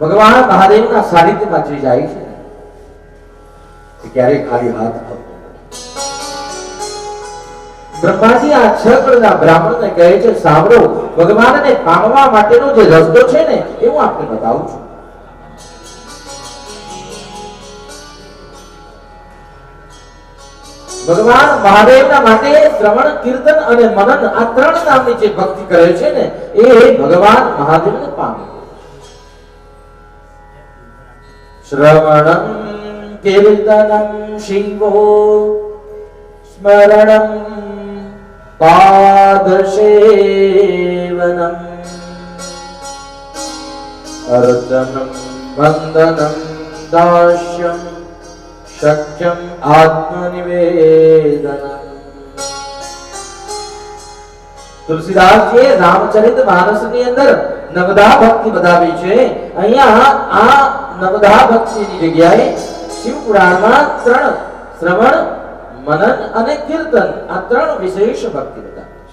ભગવાન મહાદેવના સાનિધ્યમાં જે જાય છે તે ક્યારેય ખાલી હાથ આવતો નથી. બ્રહ્માજી આ 6 કરોડના બ્રાહ્મણને કહે છે, સાંભળો, ભગવાનને પામવા માટેનો જે રસ્તો છે ને એ હું આપને બતાવું છું. ભગવાન મહાદેવના માટે શ્રવણ, કીર્તન અને મનન આ 3 નામની જે ભક્તિ કરે છે ને એ ભગવાન મહાદેવને પામે. શ્રવણમ કીર્તનમ શિવો સ્મરણમ પાદસેવનમ અર્ચનમ વંદનમ દાસ્યમ શક્યમ આત્મનિવેદનમ. તુલસીદાસજીએ રામચરિત માનસની અંદર નવદા ભક્તિ બતાવી છે. અહીંયા આ નવદા ભક્તિની જગ્યાએ શિવ પુરાણમાં 3 શ્રવણ, મનન અને કીર્તન આ 3 વિશેષ ભક્તિ બતાવી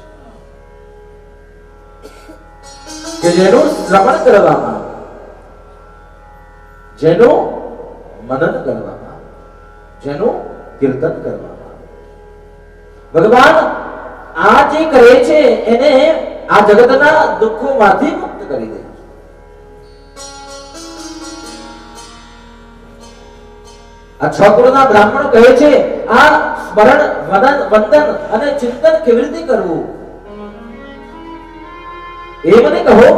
છે કે જેનું શ્રવણ કરવામાં, જેનું મનન કરવામાં, જેનું કીર્તન કરવામાં. ભગવાન આ જે કરે છે એને આ જગતના દુઃખોમાંથી મુક્ત કરી દે છે. આ 6 કરોડના બ્રાહ્મણો કહે છે આ સ્મરણ, વંદન અને ચિંતન કેવી રીતે કરવું એ મને કહો.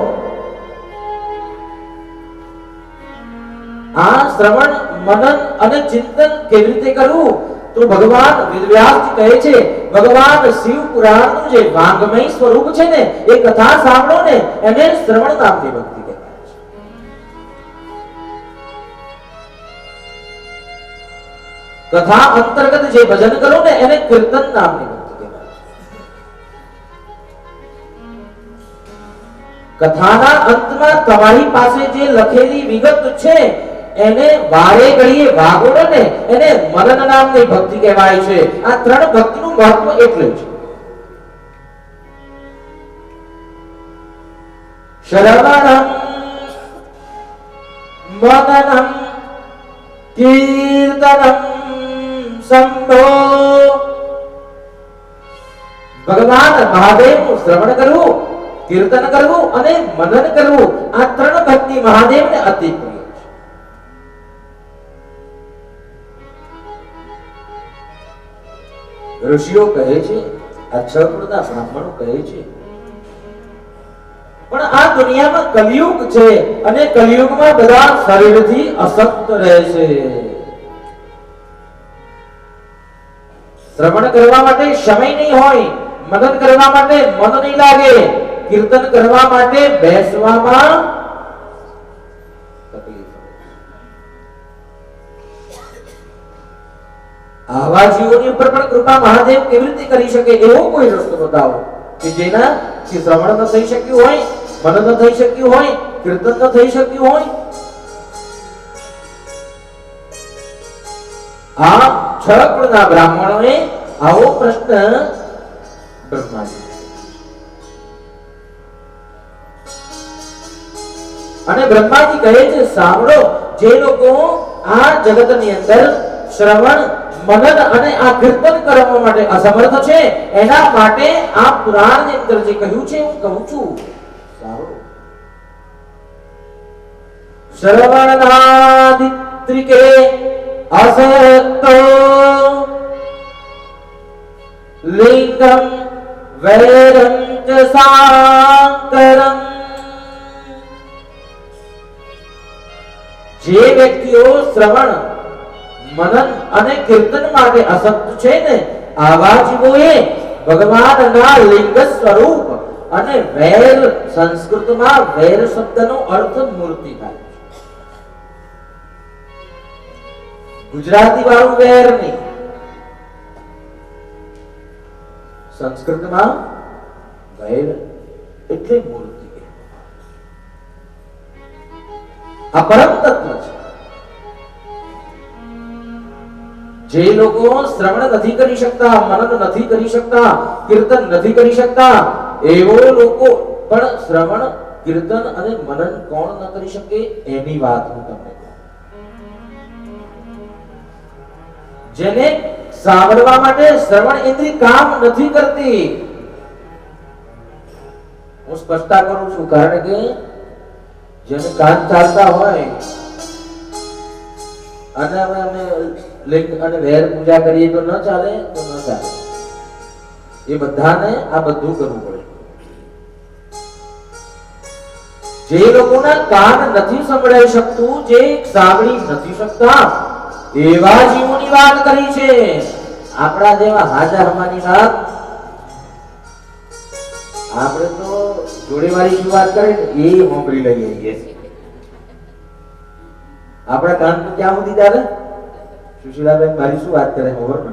આ શ્રવણ, મનન અને ચિંતન કેવી રીતે કરવું? તો ભગવાન વેદવ્યાસજી કહે છે ભગવાન શિવ પુરાણનું જે વાંગમય સ્વરૂપ છે ને એ કથા સાંભળો ને એને શ્રવણ નામની ભક્તિ કહેવાય છે. કથા અંતર્ગત જે ભજન કરો ને એને કીર્તન નામની ભક્તિ કહેવાય છે. કથાના અંતમાં તમારી પાસે જે લખેલી વિગત છે એને વારે ઘડીએ વાગોડો ને એને મનન નામની ભક્તિ કહેવાય છે. આ 3 ભક્તિનું મહત્વ એટલું છે. શ્રવણમ મનનમ કીર્તનમ શંભો. ભગવાન મહાદેવનું શ્રવણ કરવું, કીર્તન કરવું અને મનન કરવું આ 3 ભક્તિ મહાદેવને અતિ પ્રિય. ઋષિઓ કહે છે, આ 6 કરોડના બ્રાહ્મણો કહે છે પણ આ દુનિયામાં કલિયુગ છે અને કલિયુગમાં બધા શરીરથી અશક્ત રહે છે. શ્રવણ કરવા માટે સમય નહીં હોય, મનન કરવા માટે મન નહીં લાગે, કીર્તન કરવા માટે બેસવામાં આવા જીવોની ઉપર પણ કૃપા મહાદેવ કેવી રીતે કરી શકે એવો કોઈ રસ્તો બતાવો કે જેનાથી શ્રવણ ન થઈ શક્યું હોય, મનન ન થઈ શક્યું હોય, કીર્તન ન થઈ શક્યું હોય. આ 6 કરોડના બ્રાહ્મણોએ આવો પ્રશ્ન બ્રહ્માજી અને બ્રહ્માજી કહે છે સાંભળો, જે લોકો આ જગતની અંદર શ્રવણ, મનન અને આ કીર્તન કરવા માટે અસમર્થ છે એના માટે આ પુરાણની અંદર જે કહ્યું છે હું કહું છું. સારું, શ્રવણાદિત્રિકે અસક્તો લિંગમ વૈરં ચ સાંકરમ. જે વ્યક્તિઓ શ્રવણ, મનન અને કીર્તન માટે અસક્ત છે ને આવા જીવોએ ભગવાનના લિંગ સ્વરૂપ અને વૈર, સંસ્કૃતમાં વૈર શબ્દનો અર્થ મૂર્તિ થાય છે. ગુજરાતી વાળું વૈર નહીં, સંસ્કૃતમાં વૈર એટલે મૂર્તિ. આ પરમ તત્વ છે. જે લોકો શ્રવણ નથી કરી શકતા, મનન નથી કરી શકતા, કીર્તન નથી કરી શકતા એવો લોકો પણ શ્રવણ, કીર્તન અને મનન કોણ ન કરી શકે એની વાત હું તમને કહું. જેને સાંભળવા માટે શ્રવણ ઇન્દ્રિય કામ નથી કરતી, હું સ્પષ્ટતા કરું છું, કારણ કે જેને કાન ચાલતા હોય અને અમે લિંગ અને વેર પૂજા કરીએ તો ન ચાલે, તો ન ચાલે. એ બધાને આ બધું કરવું પડે. જે લોકોના કાન નથી સંભળાઈ શકતું, જે સાંભળી નથી શકતા, એવા જીવોની વાત કરી છે. આપણા જેવા હાજારમાની વાત આપણે તો જોડેવાળી ની વાત કરે ને એ સાંભળી લઈએ. આપણા કાન તો ક્યાં સુધી ચાલે? સુશીલાબેન મારી શું વાત કરે ખબર ને?